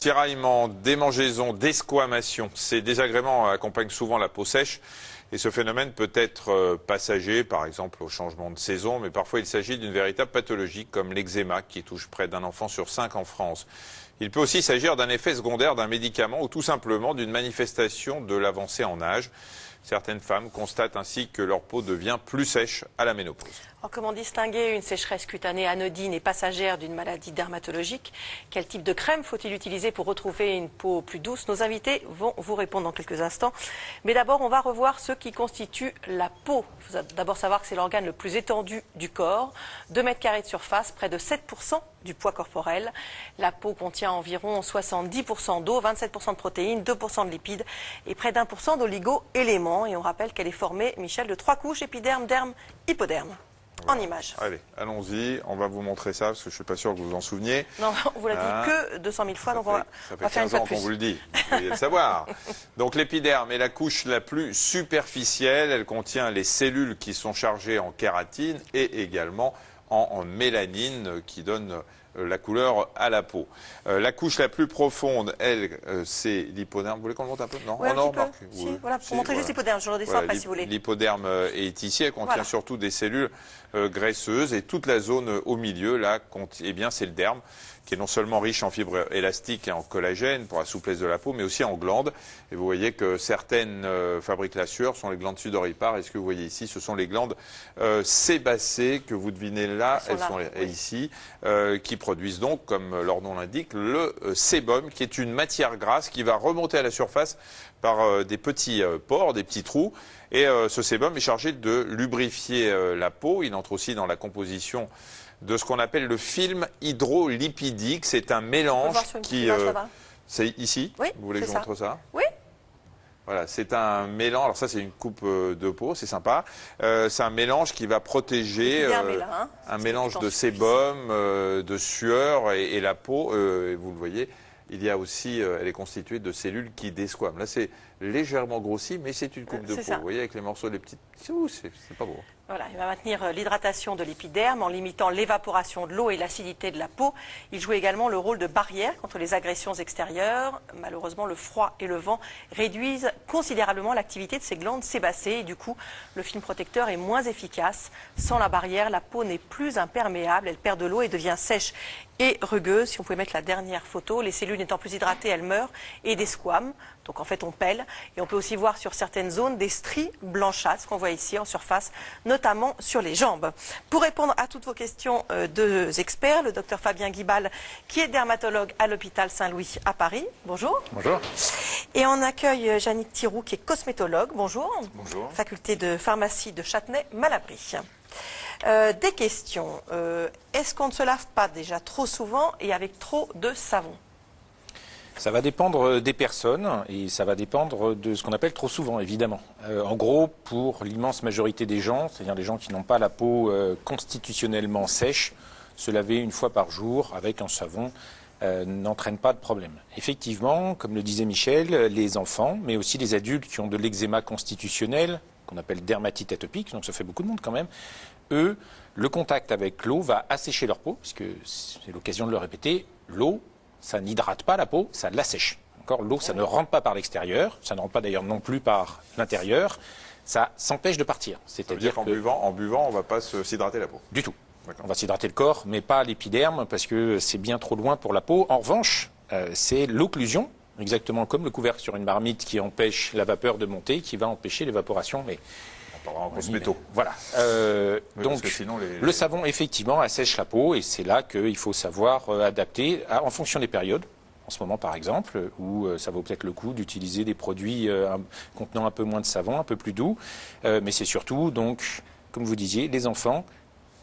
Tiraillement, démangeaison, desquamation, ces désagréments accompagnent souvent la peau sèche et ce phénomène peut être passager, par exemple au changement de saison, mais parfois il s'agit d'une véritable pathologie comme l'eczéma qui touche près d'un enfant sur 5 en France. Il peut aussi s'agir d'un effet secondaire d'un médicament ou tout simplement d'une manifestation de l'avancée en âge. Certaines femmes constatent ainsi que leur peau devient plus sèche à la ménopause. Alors, comment distinguer une sécheresse cutanée anodine et passagère d'une maladie dermatologique? Quel type de crème faut-il utiliser pour retrouver une peau plus douce? Nos invités vont vous répondre dans quelques instants. Mais d'abord, on va revoir ce qui constitue la peau. Il faut d'abord savoir que c'est l'organe le plus étendu du corps. 2 mètres carrés de surface, près de 7% du poids corporel. La peau contient environ 70% d'eau, 27% de protéines, 2% de lipides et près d'1% d'oligo-éléments. Et on rappelle qu'elle est formée, Michel, de 3 couches, épiderme, derme, hypoderme. Voilà. En images. Allez, allons-y, on va vous montrer ça parce que je ne suis pas sûr que vous vous en souveniez. Non, on vous l'a dit que 200 000 fois, donc on va ça faire fait une 15 fois de ans qu'on plus. vous le dit, vous devez le savoir. Donc l'épiderme est la couche la plus superficielle, elle contient les cellules qui sont chargées en kératine et également en mélanine qui donne la couleur à la peau. La couche la plus profonde, elle, c'est l'hypoderme. Vous voulez qu'on le monte un peu? Non, Oui, non, Marc, si, voilà, pour montrer juste l'hypoderme, je le redescends après si vous voulez. L'hypoderme est ici, elle contient surtout des cellules graisseuses et toute la zone au milieu, là, eh bien, c'est le derme, qui est non seulement riche en fibres élastiques et en collagène pour la souplesse de la peau, mais aussi en glandes. Et vous voyez que certaines fabriquent la sueur, sont les glandes sudoripares. Et ce que vous voyez ici, ce sont les glandes sébacées que vous devinez là, elles sont ici, qui produisent donc, comme leur nom l'indique, le sébum, qui est une matière grasse qui va remonter à la surface par des petits pores, des petits trous. Et ce sébum est chargé de lubrifier la peau. Il entre aussi dans la composition de ce qu'on appelle le film hydrolipidique. C'est un mélange qui... c'est ici? Oui, vous voulez que je vous montre ça? Oui. Voilà, c'est un mélange. Alors ça, c'est une coupe de peau, c'est sympa. C'est un mélange qui va protéger un mélange de sébum, de sueur et la peau. Vous le voyez, il y a aussi, elle est constituée de cellules qui desquament. Là, c'est légèrement grossi, mais c'est une coupe de peau. Vous voyez, avec les morceaux, les petites... C'est pas beau. Voilà, il va maintenir l'hydratation de l'épiderme en limitant l'évaporation de l'eau et l'acidité de la peau. Il joue également le rôle de barrière contre les agressions extérieures. Malheureusement, le froid et le vent réduisent considérablement l'activité de ces glandes sébacées et du coup, le film protecteur est moins efficace. Sans la barrière, la peau n'est plus imperméable, elle perd de l'eau et devient sèche et rugueuse. Si on pouvait mettre la dernière photo, les cellules n'étant plus hydratées, elles meurent et desquament. Donc en fait, on pèle. Et on peut aussi voir sur certaines zones des stries blanchâtres, qu'on voit ici en surface, notamment sur les jambes. Pour répondre à toutes vos questions, 2 experts, le docteur Fabien Guibal, qui est dermatologue à l'hôpital Saint-Louis à Paris. Bonjour. Bonjour. Et on accueille Jannick Thiroux, qui est cosmétologue. Bonjour. Bonjour. Faculté de pharmacie de Châtenay-Malabry. Des questions. Est-ce qu'on ne se lave pas déjà trop souvent et avec trop de savon? Ça va dépendre des personnes et ça va dépendre de ce qu'on appelle trop souvent, évidemment. En gros, pour l'immense majorité des gens, c'est-à-dire les gens qui n'ont pas la peau constitutionnellement sèche, se laver une fois par jour avec un savon n'entraîne pas de problème. Effectivement, comme le disait Michel, les enfants, mais aussi les adultes qui ont de l'eczéma constitutionnel, qu'on appelle dermatite atopique, donc ça fait beaucoup de monde quand même, eux, le contact avec l'eau va assécher leur peau, puisque c'est l'occasion de le répéter, l'eau, ça n'hydrate pas la peau, ça l'assèche. Encore, l'eau, ça ne rentre pas par l'extérieur, ça ne rentre pas d'ailleurs non plus par l'intérieur, ça s'empêche de partir. C'est-à-dire qu'en buvant, on ne va pas s'hydrater la peau? Du tout. On va s'hydrater le corps, mais pas l'épiderme, parce que c'est bien trop loin pour la peau. En revanche, c'est l'occlusion, exactement comme le couvercle sur une marmite qui empêche la vapeur de monter, qui va empêcher l'évaporation. Mais en cosméto. Voilà. Donc, sinon le savon, effectivement, assèche la peau et c'est là qu'il faut savoir adapter en fonction des périodes. En ce moment, par exemple, où ça vaut peut-être le coup d'utiliser des produits contenant un peu moins de savon, un peu plus doux. Mais c'est surtout, donc, comme vous disiez, les enfants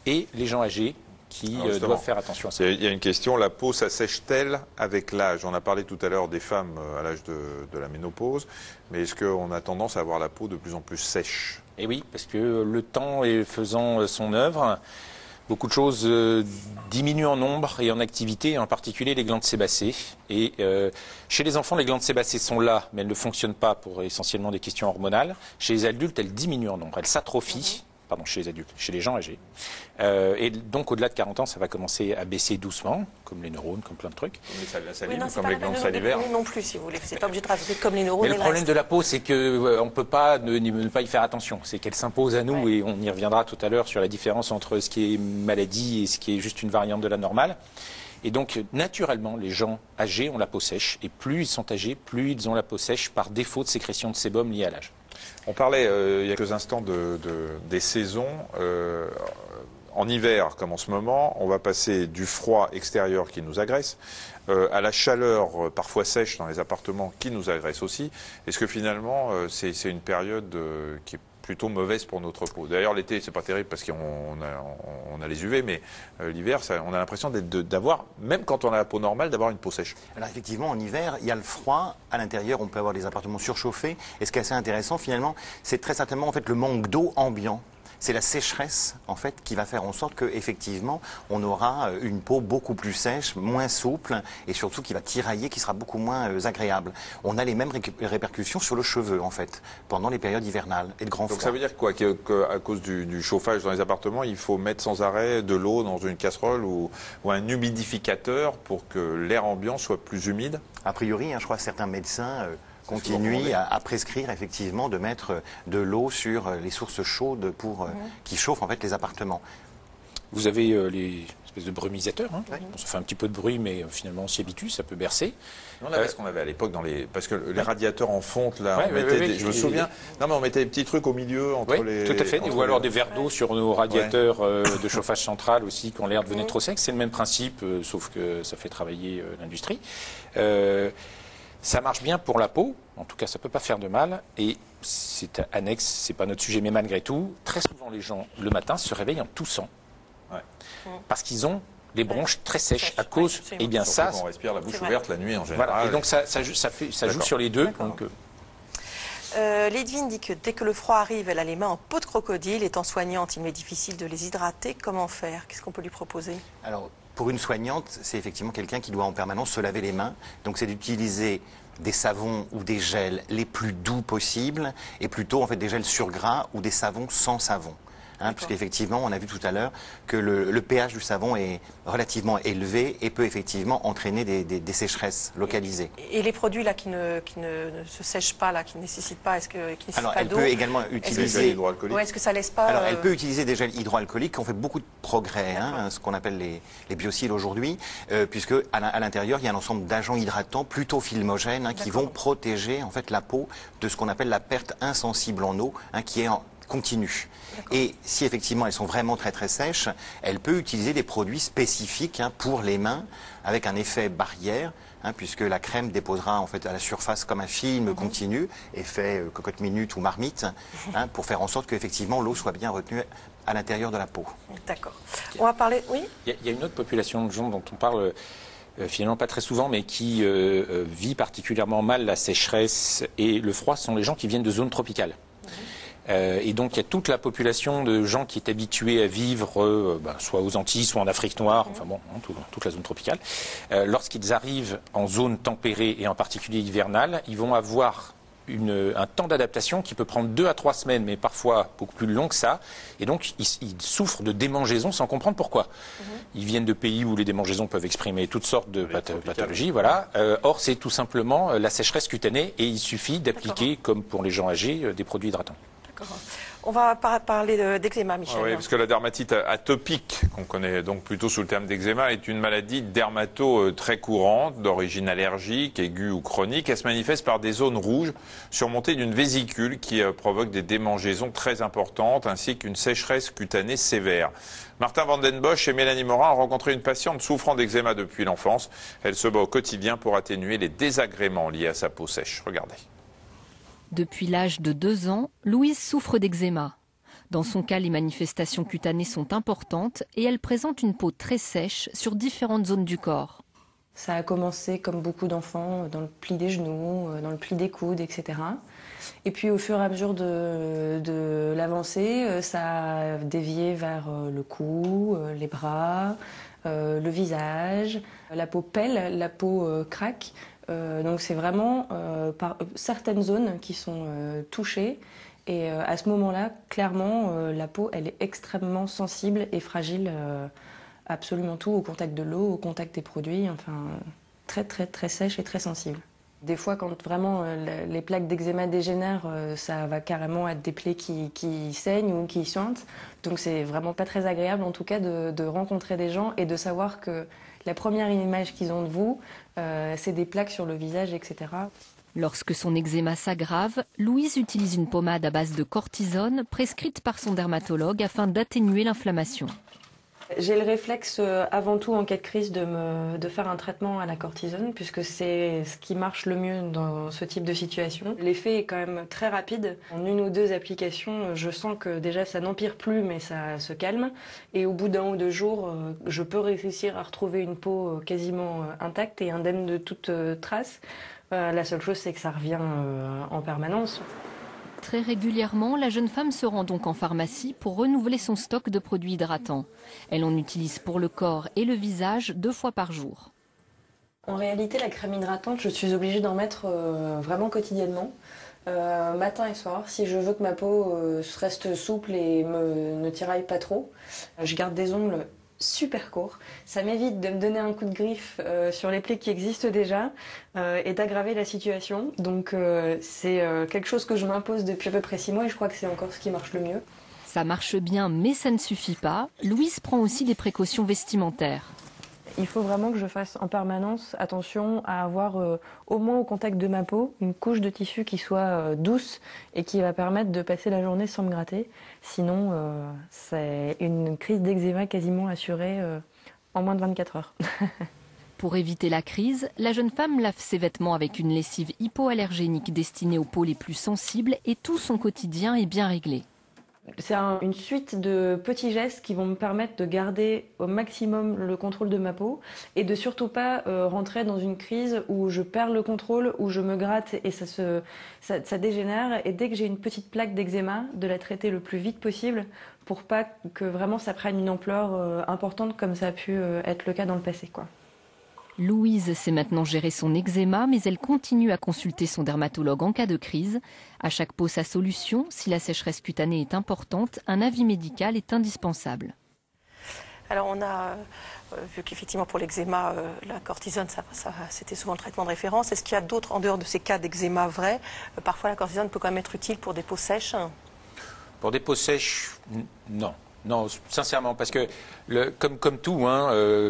et les gens âgés qui doivent faire attention à ça. Il y a une question, la peau s'assèche-t-elle avec l'âge? On a parlé tout à l'heure des femmes à l'âge de la ménopause, mais est-ce qu'on a tendance à avoir la peau de plus en plus sèche? Eh oui, parce que le temps est faisant son œuvre, beaucoup de choses diminuent en nombre et en activité, en particulier les glandes sébacées. Et chez les enfants, les glandes sébacées sont là, mais elles ne fonctionnent pas pour essentiellement des questions hormonales. Chez les adultes, elles diminuent en nombre, elles s'atrophient pardon, chez les adultes, chez les gens âgés. Et donc au-delà de 40 ans, ça va commencer à baisser doucement, comme les neurones, comme plein de trucs. Comme la salive, Oui, non, comme les glandes salivaires. Non plus, si vous voulez. C'est pas obligé de rajouter comme les neurones. Mais le problème de la peau, c'est que on peut pas ne pas y faire attention. C'est qu'elle s'impose à nous, et on y reviendra tout à l'heure sur la différence entre ce qui est maladie et ce qui est juste une variante de la normale. Et donc, naturellement, les gens âgés ont la peau sèche. Et plus ils sont âgés, plus ils ont la peau sèche par défaut de sécrétion de sébum lié à l'âge. On parlait il y a quelques instants des saisons. En hiver, comme en ce moment, on va passer du froid extérieur qui nous agresse à la chaleur parfois sèche dans les appartements qui nous agresse aussi. Est-ce que finalement, c'est une période qui est plutôt mauvaise pour notre peau? D'ailleurs, l'été, c'est pas terrible parce qu'on a les UV, mais l'hiver, on a l'impression d'avoir, même quand on a la peau normale, d'avoir une peau sèche. Alors effectivement, en hiver, il y a le froid. À l'intérieur, on peut avoir des appartements surchauffés. Et ce qui est assez intéressant, finalement, c'est très certainement en fait le manque d'eau ambiant. C'est la sécheresse, en fait, qui va faire en sorte qu'effectivement, on aura une peau beaucoup plus sèche, moins souple, et surtout qui va tirailler, qui sera beaucoup moins agréable. On a les mêmes répercussions sur le cheveu, en fait, pendant les périodes hivernales et de grand froid. Donc ça veut dire quoi? Qu'à cause du chauffage dans les appartements, il faut mettre sans arrêt de l'eau dans une casserole ou un humidificateur pour que l'air ambiant soit plus humide? A priori, je crois que certains médecins continue à prescrire effectivement de mettre de l'eau sur les sources chaudes qui chauffent en fait les appartements. Vous avez les espèces de brumisateurs. Hein. Oui. Bon, ça fait un petit peu de bruit, mais finalement on s'y habitue, ça peut bercer. On avait ce qu'on avait à l'époque parce que les radiateurs en fonte là, je me souviens. Non mais on mettait des petits trucs au milieu entre les. Tout à fait. Ou alors des verres d'eau sur nos radiateurs de chauffage central aussi quand l'air devenait trop sec. C'est le même principe, sauf que ça fait travailler l'industrie. Ça marche bien pour la peau, en tout cas ça ne peut pas faire de mal, et c'est annexe, c'est pas notre sujet, mais malgré tout, très souvent les gens, le matin, se réveillent en toussant, parce qu'ils ont les bronches très sèches à cause, et bien ça... On respire la bouche ouverte la nuit en général. Voilà, et donc ça joue sur les deux. Donc, Lidvine dit que dès que le froid arrive, elle a les mains en peau de crocodile. Étant soignante, il m'est difficile de les hydrater. Comment faire? Qu'est-ce qu'on peut lui proposer? Alors, pour une soignante, c'est effectivement quelqu'un qui doit en permanence se laver les mains. Donc c'est d'utiliser des savons ou des gels les plus doux possibles et plutôt en fait des gels sur gras ou des savons sans savon. Puisqu'effectivement, on a vu tout à l'heure que le pH du savon est relativement élevé et peut effectivement entraîner des sécheresses localisées. Et les produits là qui ne se sèchent pas, là, qui ne nécessitent pas, est-ce que qui Alors, elle peut également utiliser... Est-ce que ça laisse pas... Alors, elle peut utiliser des gels hydroalcooliques qui ont fait beaucoup de progrès, ce qu'on appelle les biocides aujourd'hui, puisque à l'intérieur, il y a un ensemble d'agents hydratants plutôt filmogènes qui vont protéger en fait la peau de ce qu'on appelle la perte insensible en eau, qui est en continue. Et si effectivement elles sont vraiment très très sèches, elle peut utiliser des produits spécifiques pour les mains avec un effet barrière, puisque la crème déposera en fait à la surface comme un film continu, effet cocotte minute ou marmite, pour faire en sorte qu'effectivement l'eau soit bien retenue à l'intérieur de la peau. D'accord. On va parler, oui. Il y a une autre population de gens dont on parle finalement pas très souvent, mais qui vit particulièrement mal la sécheresse et le froid, ce sont les gens qui viennent de zones tropicales. Et donc il y a toute la population de gens qui est habituée à vivre soit aux Antilles, soit en Afrique noire, enfin bon, toute la zone tropicale. Lorsqu'ils arrivent en zone tempérée et en particulier hivernale, ils vont avoir un temps d'adaptation qui peut prendre 2 à 3 semaines, mais parfois beaucoup plus long que ça. Et donc ils souffrent de démangeaisons sans comprendre pourquoi. Ils viennent de pays où les démangeaisons peuvent exprimer toutes sortes de pathologies. Voilà. Or c'est tout simplement la sécheresse cutanée et il suffit d'appliquer, comme pour les gens âgés, des produits hydratants. On va parler d'eczéma, Michel. Oui, parce que la dermatite atopique, qu'on connaît donc plutôt sous le terme d'eczéma, est une maladie dermato très courante, d'origine allergique, aiguë ou chronique. Elle se manifeste par des zones rouges surmontées d'une vésicule qui provoque des démangeaisons très importantes, ainsi qu'une sécheresse cutanée sévère. Martin Van Den Bosch et Mélanie Morin ont rencontré une patiente souffrant d'eczéma depuis l'enfance. Elle se bat au quotidien pour atténuer les désagréments liés à sa peau sèche. Regardez. Depuis l'âge de 2 ans, Louise souffre d'eczéma. Dans son cas, les manifestations cutanées sont importantes et elle présente une peau très sèche sur différentes zones du corps. Ça a commencé comme beaucoup d'enfants, dans le pli des genoux, dans le pli des coudes, etc. Et puis au fur et à mesure de l'avancée, ça a dévié vers le cou, les bras, le visage, la peau pèle, la peau craque. Donc c'est vraiment par certaines zones qui sont touchées Et à ce moment-là, clairement, la peau, elle est extrêmement sensible et fragile, absolument tout, au contact de l'eau, au contact des produits, enfin, très très très sèche et très sensible. Des fois, quand vraiment les plaques d'eczéma dégénèrent, ça va carrément être des plaies qui saignent ou qui suintent. Donc c'est vraiment pas très agréable, en tout cas, de rencontrer des gens et de savoir que la première image qu'ils ont de vous, c'est des plaques sur le visage, etc. Lorsque son eczéma s'aggrave, Louise utilise une pommade à base de cortisone prescrite par son dermatologue afin d'atténuer l'inflammation. J'ai le réflexe avant tout en cas de crise de faire un traitement à la cortisone puisque c'est ce qui marche le mieux dans ce type de situation. L'effet est quand même très rapide. En 1 ou 2 applications, je sens que déjà ça n'empire plus mais ça se calme. Et au bout d'1 ou 2 jours, je peux réussir à retrouver une peau quasiment intacte et indemne de toute trace. La seule chose c'est que ça revient en permanence. Très régulièrement, la jeune femme se rend donc en pharmacie pour renouveler son stock de produits hydratants. Elle en utilise pour le corps et le visage 2 fois par jour. En réalité, la crème hydratante, je suis obligée d'en mettre vraiment quotidiennement, matin et soir, si je veux que ma peau reste souple et ne tiraille pas trop. Je garde des ongles super courts. Ça m'évite de me donner un coup de griffe sur les plaies qui existent déjà et d'aggraver la situation. Donc c'est quelque chose que je m'impose depuis à peu près 6 mois et je crois que c'est encore ce qui marche le mieux. Ça marche bien, mais ça ne suffit pas. Louise prend aussi des précautions vestimentaires. Il faut vraiment que je fasse en permanence attention à avoir au moins au contact de ma peau une couche de tissu qui soit douce et qui va permettre de passer la journée sans me gratter. Sinon, c'est une crise d'eczéma quasiment assurée en moins de 24 heures. Pour éviter la crise, la jeune femme lave ses vêtements avec une lessive hypoallergénique destinée aux peaux les plus sensibles et tout son quotidien est bien réglé. C'est une suite de petits gestes qui vont me permettre de garder au maximum le contrôle de ma peau et de surtout pas rentrer dans une crise où je perds le contrôle, où je me gratte et ça dégénère. Et dès que j'ai une petite plaque d'eczéma, de la traiter le plus vite possible pour pas que vraiment ça prenne une ampleur importante comme ça a pu être le cas dans le passé, quoi. Louise sait maintenant gérer son eczéma, mais elle continue à consulter son dermatologue en cas de crise. À chaque peau, sa solution. Si la sécheresse cutanée est importante, un avis médical est indispensable. Alors on a vu qu'effectivement pour l'eczéma, la cortisone, c'était souvent le traitement de référence. Est-ce qu'il y a d'autres, en dehors de ces cas d'eczéma vrai, parfois la cortisone peut quand même être utile pour des peaux sèches? Pour des peaux sèches, non. Non, sincèrement, parce que comme tout,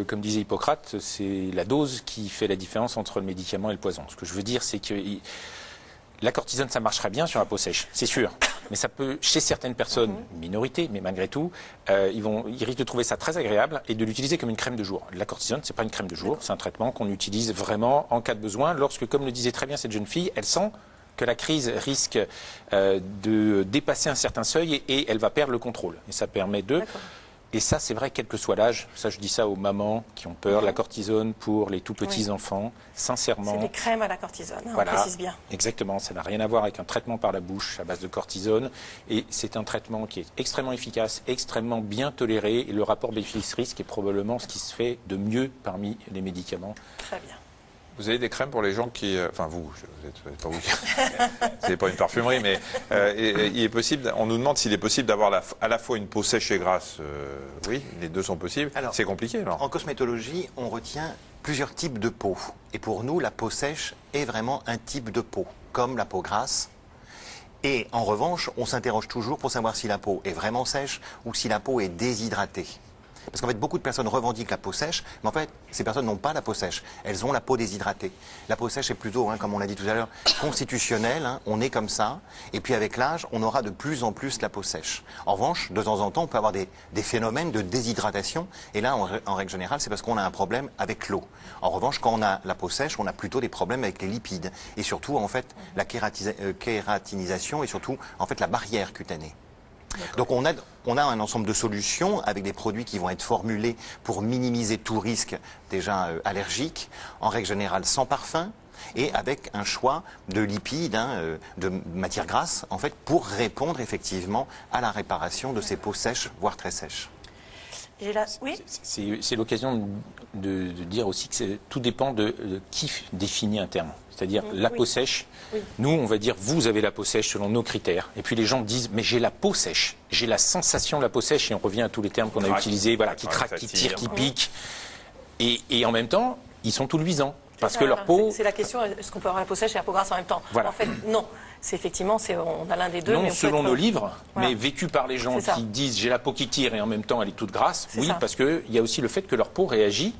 comme disait Hippocrate, c'est la dose qui fait la différence entre le médicament et le poison. Ce que je veux dire, c'est que la cortisone, ça marcherait bien sur la peau sèche, c'est sûr. Mais ça peut, chez certaines personnes, une minorité, mais malgré tout, ils risquent de trouver ça très agréable et de l'utiliser comme une crème de jour. La cortisone, c'est pas une crème de jour, c'est un traitement qu'on utilise vraiment en cas de besoin, lorsque, comme le disait très bien cette jeune fille, elle sent que la crise risque de dépasser un certain seuil et elle va perdre le contrôle. Et ça permet de... Et ça, c'est vrai, quel que soit l'âge. Ça, je dis ça aux mamans qui ont peur. La cortisone pour les tout petits enfants, sincèrement... C'est des crèmes à la cortisone, voilà, on précise bien. Exactement, ça n'a rien à voir avec un traitement par la bouche à base de cortisone. Et c'est un traitement qui est extrêmement efficace, extrêmement bien toléré. Et le rapport bénéfice-risque est probablement ce qui se fait de mieux parmi les médicaments. Très bien. Vous avez des crèmes pour les gens qui... Enfin, vous n'êtes pas vous. C'est pas une parfumerie, mais il est possible... On nous demande s'il est possible d'avoir à la fois une peau sèche et grasse. Oui, les deux sont possibles. C'est compliqué, alors. En cosmétologie, on retient plusieurs types de peau. Et pour nous, la peau sèche est vraiment un type de peau, comme la peau grasse. Et en revanche, on s'interroge toujours pour savoir si la peau est vraiment sèche ou si la peau est déshydratée. Parce qu'en fait, beaucoup de personnes revendiquent la peau sèche, mais en fait, ces personnes n'ont pas la peau sèche. Elles ont la peau déshydratée. La peau sèche est plutôt, comme on l'a dit tout à l'heure, constitutionnelle. On est comme ça. Et puis avec l'âge, on aura de plus en plus la peau sèche. En revanche, de temps en temps, on peut avoir des phénomènes de déshydratation. Et là, en règle générale, c'est parce qu'on a un problème avec l'eau. En revanche, quand on a la peau sèche, on a plutôt des problèmes avec les lipides. Et surtout, en fait, la kératinisation et surtout, en fait, la barrière cutanée. Donc on a un ensemble de solutions avec des produits qui vont être formulés pour minimiser tout risque déjà allergique, en règle générale sans parfum et avec un choix de lipides, de matières grasses en fait pour répondre effectivement à la réparation de ces peaux sèches, voire très sèches. Oui. C'est l'occasion de dire aussi que tout dépend de qui définit un terme. C'est-à-dire la peau sèche. Oui. Nous, on va dire vous avez la peau sèche selon nos critères. Et puis les gens disent mais j'ai la peau sèche, j'ai la sensation de la peau sèche. Et on revient à tous les termes qu'on a utilisés, voilà, qui craque, qui tire, qui pique. Et en même temps, ils sont tout luisants. Parce que leur peau... C'est la question, est-ce qu'on peut avoir la peau sèche et la peau grasse en même temps? Voilà. En fait, non. C'est effectivement, on a l'un des deux. Non, mais selon nos livres, voilà. mais vécu par les gens qui disent j'ai la peau qui tire et en même temps elle est toute grasse. Oui, parce qu'il y a aussi le fait que leur peau réagit.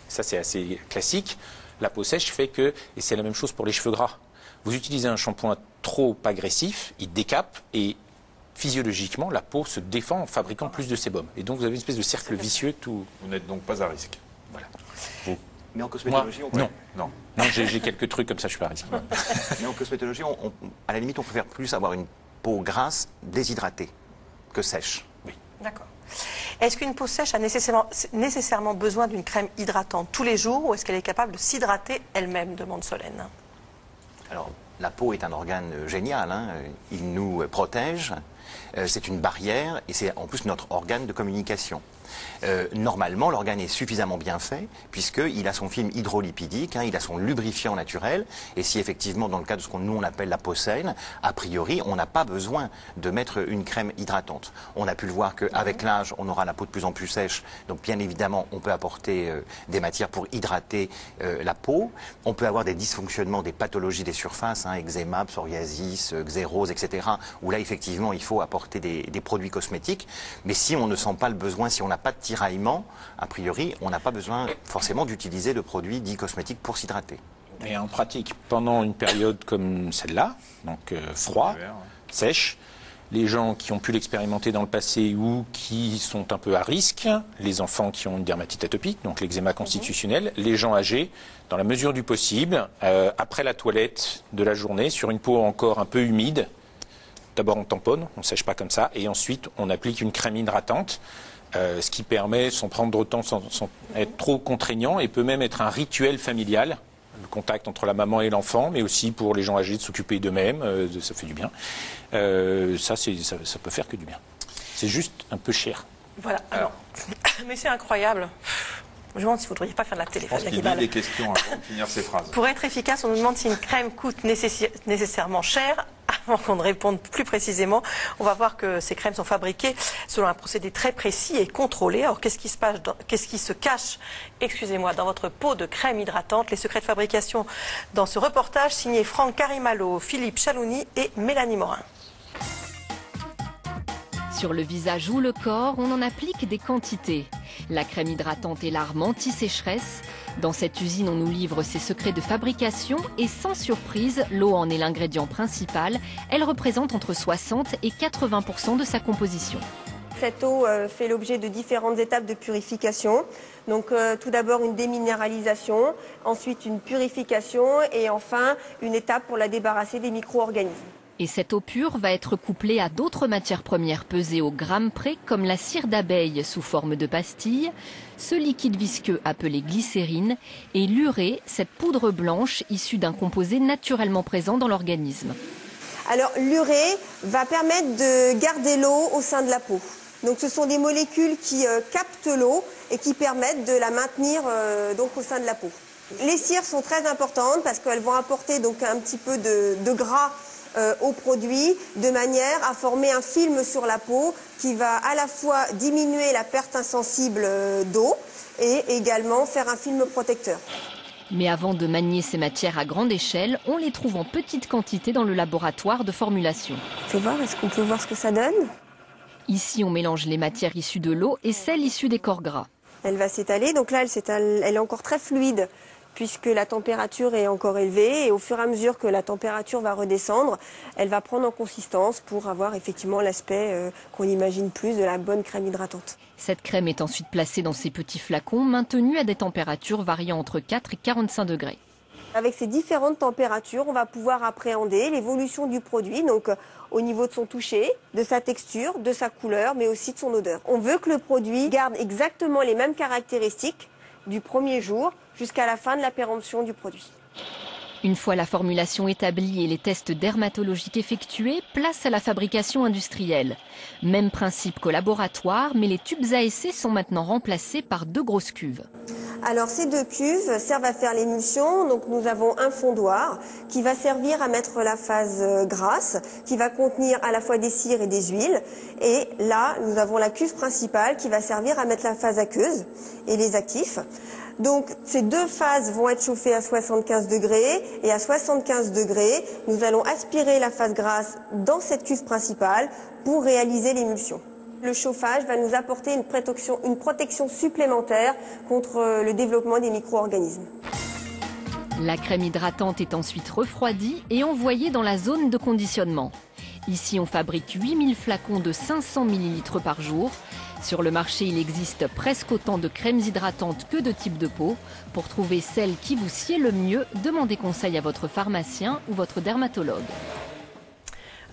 Ça, c'est assez classique. La peau sèche fait que, et c'est la même chose pour les cheveux gras. Vous utilisez un shampoing trop agressif, il décape et physiologiquement, la peau se défend en fabriquant plus de sébum. Et donc vous avez une espèce de cercle vicieux. Vous n'êtes donc pas à risque. Voilà. Mais en cosmétologie, non, j'ai quelques trucs comme ça, je suis pas à risque. Mais en cosmétologie, à la limite, on préfère plus avoir une peau grasse, déshydratée, que sèche. Oui. D'accord. Est-ce qu'une peau sèche a nécessairement besoin d'une crème hydratante tous les jours ou est-ce qu'elle est capable de s'hydrater elle-même, demande Solène? Alors, la peau est un organe génial, hein. Il nous protège, c'est une barrière et c'est en plus notre organe de communication. Normalement, l'organe est suffisamment bien fait puisqu'il a son film hydrolipidique, hein, il a son lubrifiant naturel. Et si effectivement, dans le cas de ce qu'on nous on appelle la peau saine, a priori, on n'a pas besoin de mettre une crème hydratante. On a pu le voir qu'avec l'âge, on aura la peau de plus en plus sèche. Donc bien évidemment, on peut apporter des matières pour hydrater la peau. On peut avoir des dysfonctionnements, des pathologies des surfaces, hein, eczéma, psoriasis, xérose, etc. Où là, effectivement, il faut apporter des produits cosmétiques. Mais si on ne sent pas le besoin, si on n'a pas de tiraillement, a priori, on n'a pas besoin forcément d'utiliser de produits dits cosmétiques pour s'hydrater. Et en pratique, pendant une période comme celle-là, donc froid, sèche, les gens qui ont pu l'expérimenter dans le passé ou qui sont un peu à risque, les enfants qui ont une dermatite atopique, donc l'eczéma constitutionnel, les gens âgés, dans la mesure du possible, après la toilette de la journée, sur une peau encore un peu humide, d'abord on tamponne, on ne sèche pas comme ça, et ensuite on applique une crème hydratante. Ce qui permet, sans prendre de temps, sans être trop contraignant, et peut même être un rituel familial, le contact entre la maman et l'enfant, mais aussi pour les gens âgés de s'occuper d'eux-mêmes, ça fait du bien. Ça peut faire que du bien. C'est juste un peu cher. Voilà, alors, mais c'est incroyable. Je me demande si vous ne voudriez pas faire de la télé. Je pense qu'il lit des questions avant de finir ses phrases. Pour être efficace, on nous demande si une crème coûte nécessairement cher. Avant qu'on ne réponde plus précisément, on va voir que ces crèmes sont fabriquées selon un procédé très précis et contrôlé. Alors, qu'est-ce qui se cache, excusez-moi, dans votre pot de crème hydratante? Les secrets de fabrication dans ce reportage signé Franck Carimalo, Philippe Chalouni et Mélanie Morin. Sur le visage ou le corps, on en applique des quantités. La crème hydratante est l'arme anti-sécheresse. Dans cette usine, on nous livre ses secrets de fabrication et sans surprise, l'eau en est l'ingrédient principal. Elle représente entre 60 et 80% de sa composition. Cette eau fait l'objet de différentes étapes de purification. Donc tout d'abord une déminéralisation, ensuite une purification et enfin une étape pour la débarrasser des micro-organismes. Et cette eau pure va être couplée à d'autres matières premières pesées au gramme près, comme la cire d'abeille sous forme de pastille, ce liquide visqueux appelé glycérine, et l'urée, cette poudre blanche issue d'un composé naturellement présent dans l'organisme. Alors l'urée va permettre de garder l'eau au sein de la peau. Donc ce sont des molécules qui captent l'eau et qui permettent de la maintenir donc au sein de la peau. Les cires sont très importantes parce qu'elles vont apporter donc un petit peu de gras au produit de manière à former un film sur la peau qui va à la fois diminuer la perte insensible d'eau et également faire un film protecteur. Mais avant de manier ces matières à grande échelle, on les trouve en petite quantité dans le laboratoire de formulation. Fais voir, est-ce qu'on peut voir ce que ça donne? Ici, on mélange les matières issues de l'eau et celles issues des corps gras. Elle va s'étaler, donc là elle est encore très fluide puisque la température est encore élevée et au fur et à mesure que la température va redescendre, elle va prendre en consistance pour avoir effectivement l'aspect qu'on imagine plus de la bonne crème hydratante. Cette crème est ensuite placée dans ces petits flacons maintenus à des températures variant entre 4 et 45 degrés. Avec ces différentes températures, on va pouvoir appréhender l'évolution du produit, donc au niveau de son toucher, de sa texture, de sa couleur, mais aussi de son odeur. On veut que le produit garde exactement les mêmes caractéristiques du premier jour jusqu'à la fin de la péremption du produit. Une fois la formulation établie et les tests dermatologiques effectués, place à la fabrication industrielle. Même principe qu'au laboratoire, mais les tubes à essai sont maintenant remplacés par 2 grosses cuves. Alors ces 2 cuves servent à faire l'émulsion. Donc nous avons un fondoir qui va servir à mettre la phase grasse, qui va contenir à la fois des cires et des huiles. Et là, nous avons la cuve principale qui va servir à mettre la phase aqueuse et les actifs. Donc ces 2 phases vont être chauffées à 75 degrés et à 75 degrés, nous allons aspirer la phase grasse dans cette cuve principale pour réaliser l'émulsion. Le chauffage va nous apporter une protection supplémentaire contre le développement des micro-organismes. La crème hydratante est ensuite refroidie et envoyée dans la zone de conditionnement. Ici, on fabrique 8000 flacons de 500 ml par jour. Sur le marché, il existe presque autant de crèmes hydratantes que de types de peau. Pour trouver celle qui vous sied le mieux, demandez conseil à votre pharmacien ou votre dermatologue.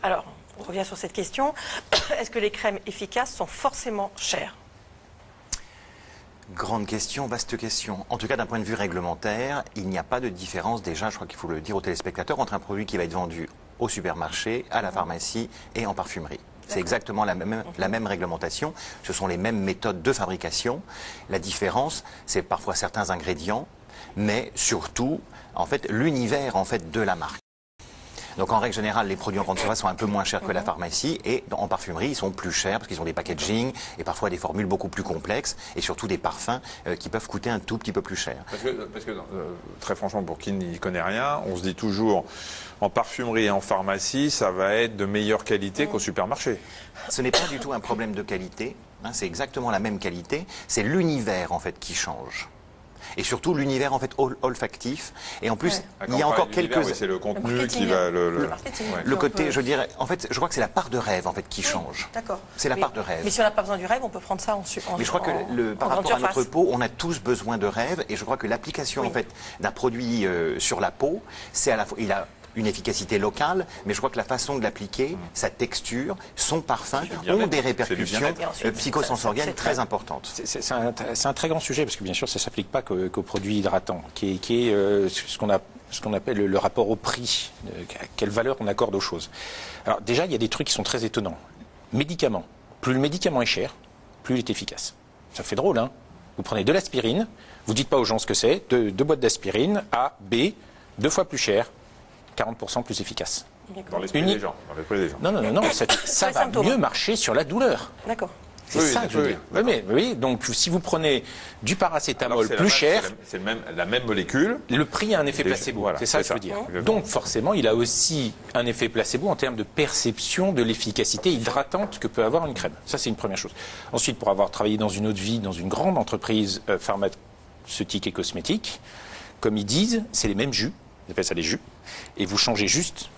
Alors, on revient sur cette question. Est-ce que les crèmes efficaces sont forcément chères ? Grande question, vaste question. En tout cas, d'un point de vue réglementaire, il n'y a pas de différence, déjà, je crois qu'il faut le dire aux téléspectateurs, entre un produit qui va être vendu au supermarché, à la pharmacie et en parfumerie. C'est exactement la même réglementation, ce sont les mêmes méthodes de fabrication. La différence, c'est parfois certains ingrédients, mais surtout, en fait, l'univers de la marque. Donc en règle générale, les produits en grande surface sont un peu moins chers que la pharmacie et en parfumerie, ils sont plus chers parce qu'ils ont des packaging et parfois des formules beaucoup plus complexes et surtout des parfums qui peuvent coûter un tout petit peu plus cher. Parce que très franchement, pour qui n'y connaît rien, on se dit toujours en parfumerie et en pharmacie, ça va être de meilleure qualité qu'au supermarché. Ce n'est pas du tout un problème de qualité, c'est exactement la même qualité, c'est l'univers en fait qui change. Et surtout l'univers en fait olfactif. Et en plus, il y a encore quelques... Oui, c'est le contenu qui va... Le côté, je dirais, en fait, je crois que c'est la part de rêve en fait qui change. D'accord. C'est la part de rêve. Mais si on n'a pas besoin du rêve, on peut prendre ça en Mais je crois que par rapport à notre peau, on a tous besoin de rêve. Et je crois que l'application en fait d'un produit sur la peau, c'est à la fois... une efficacité locale, mais je crois que la façon de l'appliquer, sa texture, son parfum, ont des répercussions psychosensorielles très importantes. C'est un très grand sujet, parce que bien sûr, ça ne s'applique pas qu'aux produits hydratants, qui est ce qu'on appelle le rapport au prix, quelle valeur on accorde aux choses. Alors déjà, il y a des trucs qui sont très étonnants. Médicaments. Plus le médicament est cher, plus il est efficace. Ça fait drôle, hein ? Vous prenez de l'aspirine, vous ne dites pas aux gens ce que c'est, 2 boîtes d'aspirine, A, B, 2 fois plus cher, 40% plus efficace. Dans l'esprit des gens. Non, ça va mieux marcher sur la douleur. D'accord. C'est ça que je veux dire. Oui, donc si vous prenez du paracétamol plus cher... C'est la même molécule. Le prix a un effet placebo, voilà, c'est ça que je veux dire. Donc forcément, il a aussi un effet placebo en termes de perception de l'efficacité hydratante que peut avoir une crème. Ça, c'est une première chose. Ensuite, pour avoir travaillé dans une autre vie, dans une grande entreprise pharmaceutique et cosmétique, comme ils disent, c'est les mêmes jus. Ils appellent ça des jus. Et vous changez juste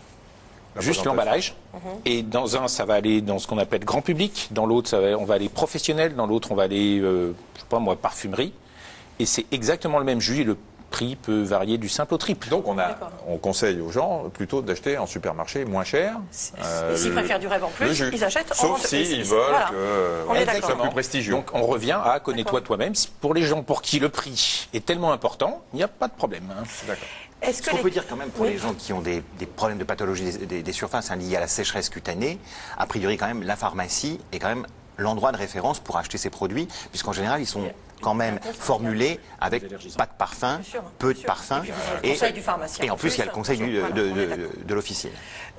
l'emballage. Et dans un, ça va aller dans ce qu'on appelle grand public. Dans l'autre, on va aller professionnel. Dans l'autre, on va aller, je sais pas moi, parfumerie. Et c'est exactement le même jus. Et le prix peut varier du simple au triple. Donc on conseille aux gens plutôt d'acheter en supermarché moins cher. Et s'ils préfèrent du rêve en plus, ils achètent en... Sauf s'ils veulent que soit plus prestigieux. Donc on revient à connais-toi toi-même. Pour les gens pour qui le prix est tellement important, il n'y a pas de problème. D'accord. Ce qu'on peut dire quand même pour les gens qui ont des problèmes de pathologie des surfaces liés à la sécheresse cutanée, a priori quand même la pharmacie est quand même l'endroit de référence pour acheter ces produits, puisqu'en général ils sont quand même formulés avec pas de parfum, peu de parfum, et en plus il y a le conseil de l'officine.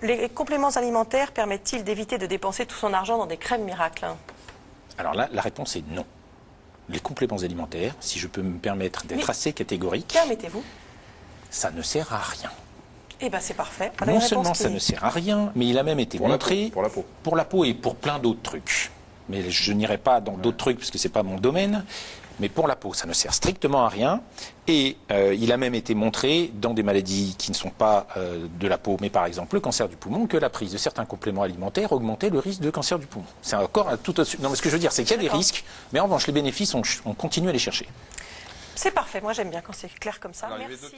Les compléments alimentaires permettent-ils d'éviter de dépenser tout son argent dans des crèmes miracles? Alors là, la réponse est non. Les compléments alimentaires, si je peux me permettre d'être assez catégorique... Permettez-vous. Ça ne sert à rien. Eh bien, c'est parfait. Non seulement ça ne sert à rien, mais il a même été montré pour la peau et pour plein d'autres trucs. Mais je n'irai pas dans d'autres trucs parce que ce n'est pas mon domaine. Mais pour la peau, ça ne sert strictement à rien. Et il a même été montré dans des maladies qui ne sont pas de la peau, mais par exemple le cancer du poumon, que la prise de certains compléments alimentaires augmentait le risque de cancer du poumon. C'est encore un tout autre... Non, mais ce que je veux dire, c'est qu'il y a des risques, mais en revanche, les bénéfices, on continue à les chercher. C'est parfait. Moi, j'aime bien quand c'est clair comme ça. Merci.